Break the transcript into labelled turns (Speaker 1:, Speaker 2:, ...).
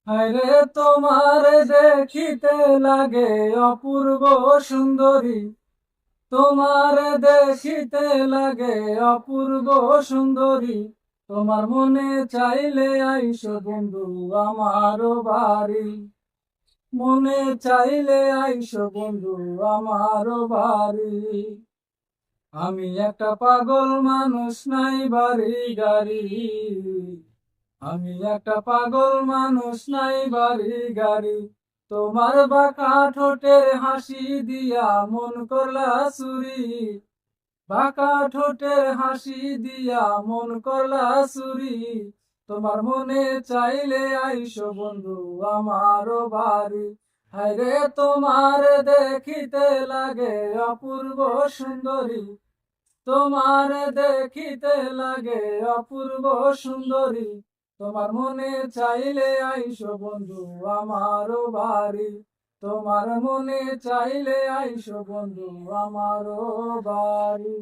Speaker 1: হায়রে তোমার দেখিতে লাগে অপূর্ব সুন্দরী, তোমার দেখিতে লাগে অপূর্ব সুন্দরী। তোমার মনে চাইলে আইসো বন্ধু আমার বাড়ি, মনে চাইলে আইসো বন্ধু আমার বাড়ি। আমি একটা পাগল মানুষ, নাই বাড়ি গাড়ি। আমি একটা পাগল মানুষ, নাই বাড়ি গাড়ি। তোমার বাঁকা ঠোঁটের হাসি দিয়া মন করলা চুরি, বাঁকা ঠোঁটের হাসি দিয়া মন করলা চুরি। তোমার মনে চাইলে আইসো বন্ধু আমার বাড়ি। হায়রে তোমার দেখিতে লাগে অপূর্ব সুন্দরী, তোমার দেখিতে লাগে অপূর্ব সুন্দরী। তোমার মনে চাইলে আইসো বন্ধু আমার বাড়ি, তোমার মনে চাইলে আইসো বন্ধু আমার বাড়ি।